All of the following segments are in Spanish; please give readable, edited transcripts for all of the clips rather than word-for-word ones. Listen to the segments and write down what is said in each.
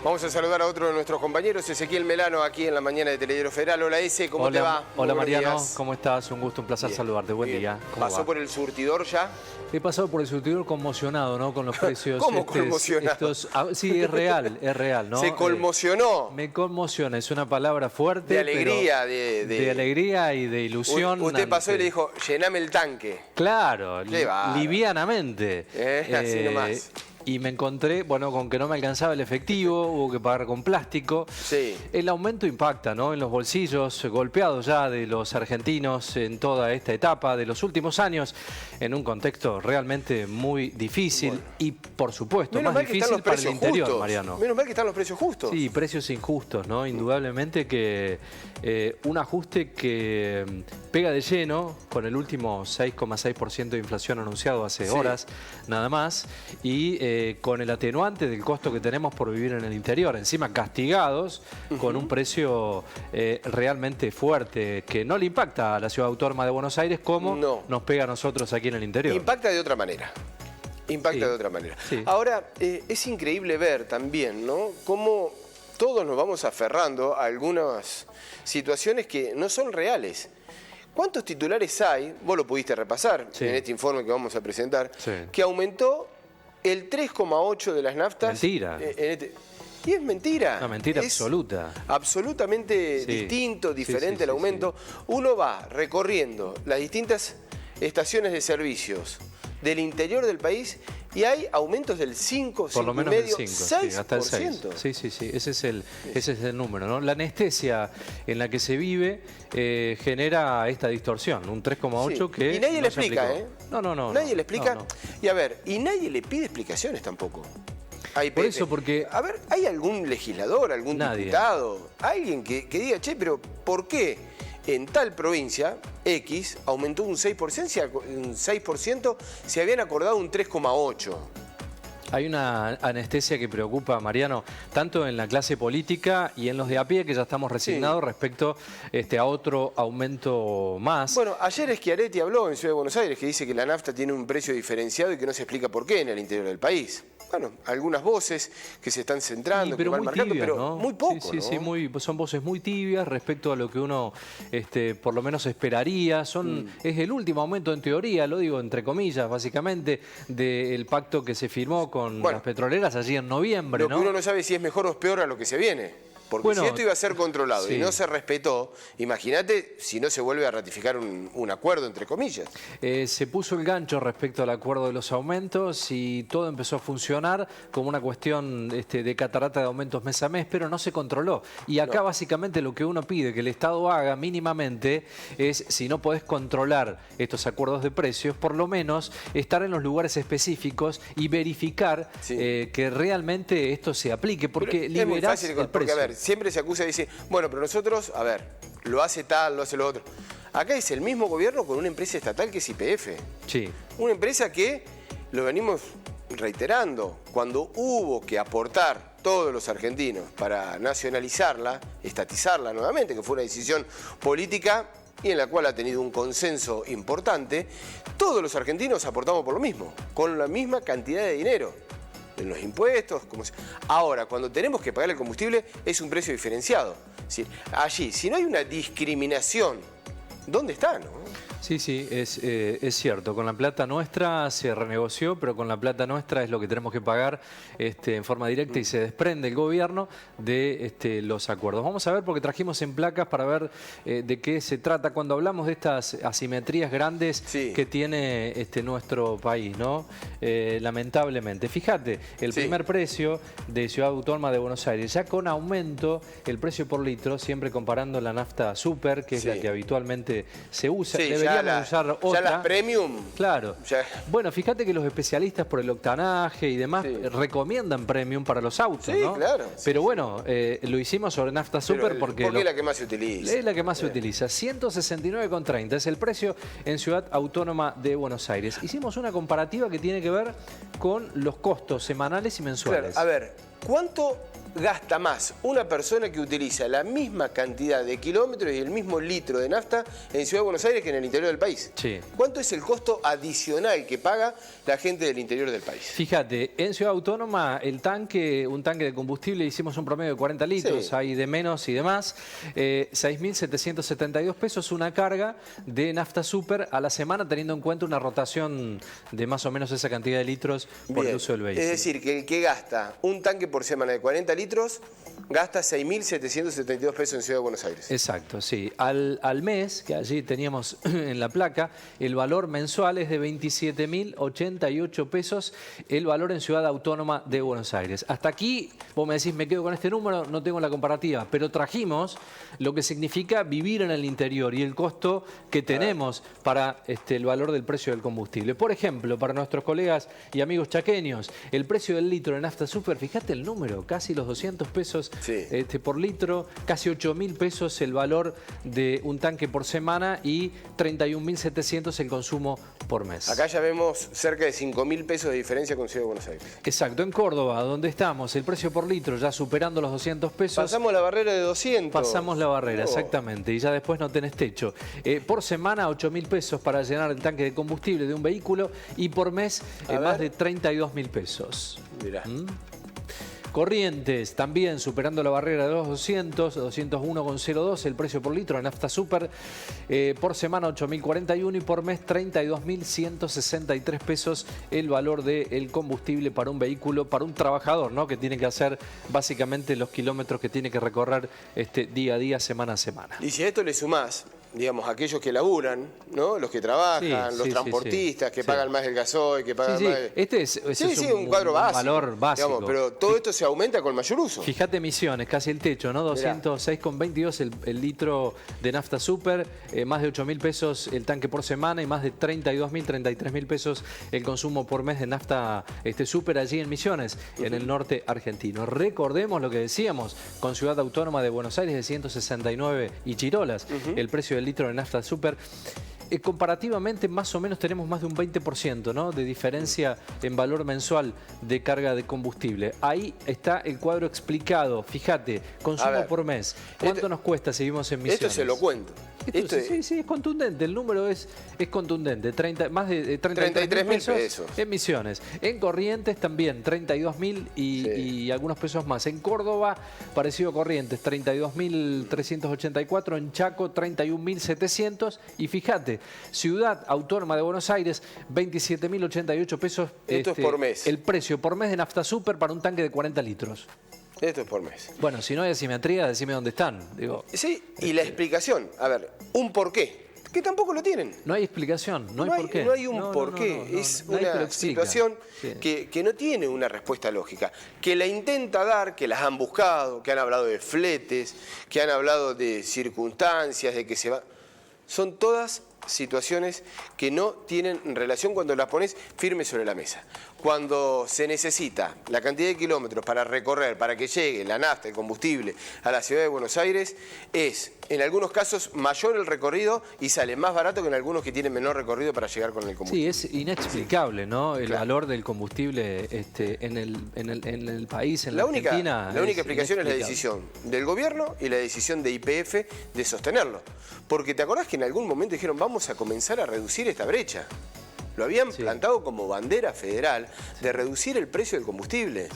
Vamos a saludar a otro de nuestros compañeros, Ezequiel Melano, aquí en la mañana de Telediario Federal. Hola, Eze, ¿cómo te va? Hola, Mariano, días. ¿cómo estás? Un gusto, un placer saludarte. Buen día. ¿Pasó por el surtidor ya? He pasado por el surtidor conmocionado, ¿no? Con los precios. ¿Cómo conmocionado? Sí, es real, ¿no? Se conmocionó. Me conmociona, es una palabra fuerte. De alegría, de alegría y de ilusión. Usted pasó y le dijo, llename el tanque. Claro, livianamente. Así nomás. Y me encontré, bueno, con que no me alcanzaba el efectivo, hubo que pagar con plástico. Sí. El aumento impacta, ¿no? En los bolsillos golpeados ya de los argentinos en toda esta etapa de los últimos años, en un contexto realmente muy difícil. Bueno. Y, por supuesto, más difícil para el interior, justos. Mariano. Menos mal que están los precios justos. Sí, precios injustos, ¿no? Indudablemente que un ajuste que pega de lleno con el último 6,6% de inflación anunciado hace horas, nada más, y con el atenuante del costo que tenemos por vivir en el interior, encima castigados con un precio realmente fuerte que no le impacta a la ciudad autónoma de Buenos Aires como nos pega a nosotros aquí en el interior. Impacta de otra manera. Impacta de otra manera. Sí. Ahora, es increíble ver también, ¿no?, cómo todos nos vamos aferrando a algunas situaciones que no son reales. ¿Cuántos titulares hay? Vos lo pudiste repasar en este informe que vamos a presentar, que aumentó el 3,8 de las naftas. Mentira. Y es mentira. Una mentira absoluta. Absolutamente distinto, diferente el aumento. Uno va recorriendo las distintas estaciones de servicios del interior del país y hay aumentos del 5, por lo menos del 5, 6%. Sí, hasta el 6. Sí, ese es el número, ¿no? La anestesia en la que se vive genera esta distorsión, un 3,8 que y nadie le explica, ¿eh? No. Nadie le explica. Y a ver, y nadie le pide explicaciones tampoco. Por eso, porque... A ver, ¿hay algún legislador, algún diputado, alguien que diga, che, pero ¿por qué en tal provincia X aumentó un 6%, se habían acordado un 3,8%? Hay una anestesia que preocupa, Mariano, tanto en la clase política y en los de a pie, que ya estamos resignados respecto a otro aumento más. Bueno, ayer Schiaretti habló en Ciudad de Buenos Aires, que dice que la nafta tiene un precio diferenciado y que no se explica por qué en el interior del país. Bueno, algunas voces que se están centrando, pero que van marcando, tibias, pero ¿no? muy poco, Sí, son voces muy tibias respecto a lo que uno por lo menos esperaría. Es el último aumento en teoría, lo digo entre comillas, básicamente, del pacto que se firmó con las petroleras allí en noviembre, Lo que uno no sabe si es mejor o es peor a lo que se viene. Porque si esto iba a ser controlado y no se respetó, imagínate si no se vuelve a ratificar un acuerdo, entre comillas. Se puso el gancho respecto al acuerdo de los aumentos y todo empezó a funcionar como una cuestión de catarata de aumentos mes a mes, pero no se controló. Y acá básicamente lo que uno pide que el Estado haga mínimamente es, si no podés controlar estos acuerdos de precios, por lo menos estar en los lugares específicos y verificar que realmente esto se aplique, porque liberás el precio. Porque, a ver, siempre se acusa y dice, bueno, pero nosotros, a ver, lo hace tal, lo hace lo otro. Acá es el mismo gobierno con una empresa estatal que es YPF. Sí. Una empresa que, lo venimos reiterando, cuando hubo que aportar todos los argentinos para nacionalizarla, estatizarla nuevamente, que fue una decisión política y en la cual ha tenido un consenso importante, todos los argentinos aportamos por lo mismo, con la misma cantidad de dinero. En los impuestos, ahora, cuando tenemos que pagar el combustible, es un precio diferenciado. Allí, si no hay una discriminación, ¿dónde está, no? Sí, es cierto. Con la plata nuestra se renegoció, pero con la plata nuestra es lo que tenemos que pagar en forma directa y se desprende el gobierno de los acuerdos. Vamos a ver, porque trajimos en placas para ver de qué se trata cuando hablamos de estas asimetrías grandes que tiene nuestro país, ¿no? Lamentablemente. Fíjate, el primer precio de Ciudad Autónoma de Buenos Aires, ya con aumento el precio por litro, siempre comparando la nafta super, que es la que habitualmente se usa. Deberíamos usar otra. Ya las premium. Claro. Ya. Bueno, fíjate que los especialistas por el octanaje y demás recomiendan premium para los autos, ¿no? Claro. Pero bueno, lo hicimos sobre nafta super porque es la que más se utiliza. Es la que más se utiliza. 169,30 es el precio en Ciudad Autónoma de Buenos Aires. Hicimos una comparativa que tiene que ver con los costos semanales y mensuales. Claro. A ver, ¿cuánto gasta más una persona que utiliza la misma cantidad de kilómetros y el mismo litro de nafta en Ciudad de Buenos Aires que en el interior del país. Sí. ¿Cuánto es el costo adicional que paga la gente del interior del país? Fíjate, en Ciudad Autónoma un tanque de combustible hicimos un promedio de 40 litros, Sí. hay de menos y de más, 6.772 pesos una carga de nafta super a la semana, teniendo en cuenta una rotación de más o menos esa cantidad de litros por Bien. el uso del vehículo. Es decir, que el que gasta un tanque por semana de 40 litros, gasta 6.772 pesos en Ciudad de Buenos Aires. Exacto, sí. Al mes, que allí teníamos en la placa, el valor mensual es de 27.088 pesos, el valor en Ciudad Autónoma de Buenos Aires. Hasta aquí, vos me decís, me quedo con este número, no tengo la comparativa, pero trajimos lo que significa vivir en el interior y el costo que tenemos para el valor del precio del combustible. Por ejemplo, para nuestros colegas y amigos chaqueños, el precio del litro de nafta super, fíjate el número, casi los 200 pesos Sí. por litro, casi 8.000 pesos el valor de un tanque por semana y 31.700 el consumo por mes. Acá ya vemos cerca de 5.000 pesos de diferencia con Ciudad de Buenos Aires. Exacto, en Córdoba, donde estamos, el precio por litro ya superando los 200 pesos. Pasamos la barrera de 200. Pasamos la barrera, Oh. exactamente, y ya después no tenés techo. Por semana, 8.000 pesos para llenar el tanque de combustible de un vehículo y por mes más de 32.000 pesos. Mirá. Corrientes, también superando la barrera de los 200, 201,02 el precio por litro de nafta super. Por semana 8.041 y por mes 32.163 pesos el valor del combustible para un vehículo, para un trabajador, ¿no? Que tiene que hacer básicamente los kilómetros que tiene que recorrer día a día, semana a semana. Y si a esto le sumás, digamos, aquellos que laburan, ¿no? Los que trabajan, Sí, los sí, transportistas, sí, que sí. pagan más el gasoil, que pagan Sí, sí, más... este es un cuadro básico. valor básico. Digamos, pero todo esto se aumenta con mayor uso. Fíjate Misiones, casi el techo, ¿no? 206,22 el litro de nafta super, más de 8.000 pesos el tanque por semana y más de 32.000, 33.000 pesos el consumo por mes de nafta super allí en Misiones, en el norte argentino. Recordemos lo que decíamos con Ciudad Autónoma de Buenos Aires de 169 y Chirolas, el precio del litro de nafta super. Comparativamente más o menos tenemos más de un 20%, ¿no? De diferencia en valor mensual de carga de combustible. Ahí está el cuadro explicado. Fíjate, consumo por mes. ¿Cuánto nos cuesta si vivimos en Misiones? Esto se lo cuento. Sí, es contundente. El número es contundente. Más de 33.000 pesos. En Misiones. En Corrientes también, 32.000 y algunos pesos más. En Córdoba, parecido a Corrientes, 32.384. En Chaco, 31.700. Y fíjate, Ciudad Autónoma de Buenos Aires, 27.088 pesos. Esto es por mes. El precio por mes de nafta super para un tanque de 40 litros. Esto es por mes. Bueno, si no hay asimetría, decime dónde están. Digo, Sí, y la explicación. A ver, un porqué. Que tampoco lo tienen. no hay explicación, no hay por qué. No hay un porqué. Es nadie te lo una explica. situación Sí. que no tiene una respuesta lógica. Que la intenta dar, que las han buscado, que han hablado de fletes, que han hablado de circunstancias, de que se va... Son todas situaciones que no tienen relación cuando las pones firmes sobre la mesa. Cuando se necesita la cantidad de kilómetros para recorrer, para que llegue la nafta, el combustible a la ciudad de Buenos Aires, es en algunos casos mayor el recorrido y sale más barato que en algunos que tienen menor recorrido para llegar con el combustible. Sí, es inexplicable, ¿no? El Claro. valor del combustible en el país, en la única Argentina. explicación es la inexplicable. decisión del gobierno y la decisión de YPF de sostenerlo. Porque te acordás que en algún momento dijeron vamos a comenzar a reducir esta brecha. Lo habían plantado como bandera federal de reducir el precio del combustible.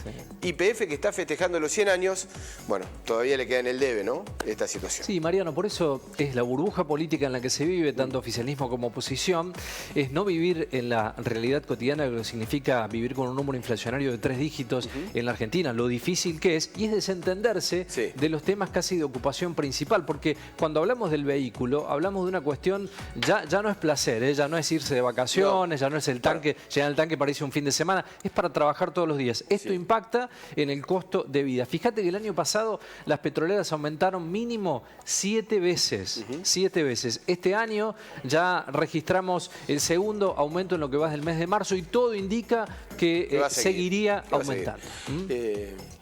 YPF que está festejando los 100 años, bueno, todavía le queda en el debe, ¿no? Esta situación. Sí, Mariano, por eso es la burbuja política en la que se vive, tanto oficialismo como oposición, es no vivir en la realidad cotidiana, lo que significa vivir con un número inflacionario de 3 dígitos en la Argentina, lo difícil que es, y es desentenderse de los temas casi de ocupación principal, porque cuando hablamos del vehículo, hablamos de una cuestión, ya no es placer, ya no es irse de vacaciones, ya no es el tanque, llenar el tanque para irse un fin de semana, es para trabajar todos los días. Esto impacta en el costo de vida. Fíjate que el año pasado las petroleras aumentaron mínimo 7 veces. 7 veces. Este año ya registramos el segundo aumento en lo que va del mes de marzo y todo indica que seguiría aumentando.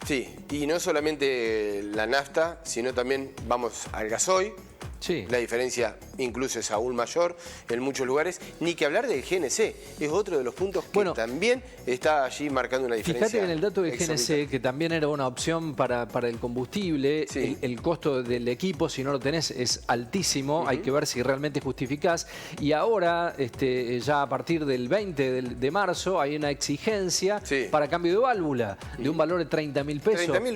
Sí, y no solamente la nafta, sino también vamos al gasoil. Sí. La diferencia incluso es aún mayor en muchos lugares, ni que hablar del GNC, es otro de los puntos que también está allí marcando una diferencia. Fíjate en el dato del GNC, que también era una opción para el combustible, el costo del equipo, si no lo tenés, es altísimo, hay que ver si realmente justificás, y ahora, ya a partir del 20 de marzo, hay una exigencia para cambio de válvula, de un valor de 30.000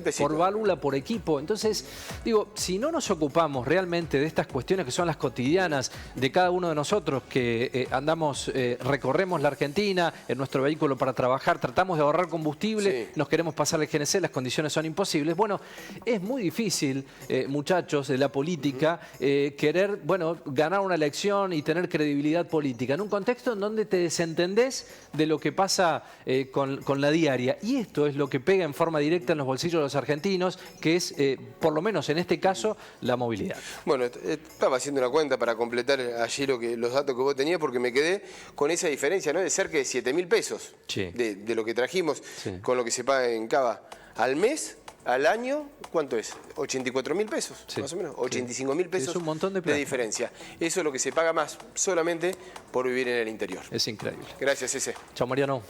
pesos por válvula, por equipo. Entonces, digo, si no nos ocupamos realmente de estas cuestiones que son las cotidianas de cada uno de nosotros, que recorremos la Argentina en nuestro vehículo para trabajar, tratamos de ahorrar combustible, nos queremos pasar el GNC, las condiciones son imposibles. Bueno, es muy difícil, muchachos de la política, querer, ganar una elección y tener credibilidad política en un contexto en donde te desentendés de lo que pasa con la diaria. Y esto es lo que pega en forma directa en los bolsillos de los argentinos, que es, por lo menos en este caso, la movilidad. Bueno, estaba haciendo una cuenta para completar allí los datos que vos tenías, porque me quedé con esa diferencia, ¿no? De cerca de 7.000 pesos de lo que trajimos con lo que se paga en Cava al mes. Al año, ¿cuánto es? 84.000 pesos, más o menos. 85.000 pesos es un montón de diferencia. Eso es lo que se paga más solamente por vivir en el interior. Es increíble. Gracias, Ese. Chao, Mariano.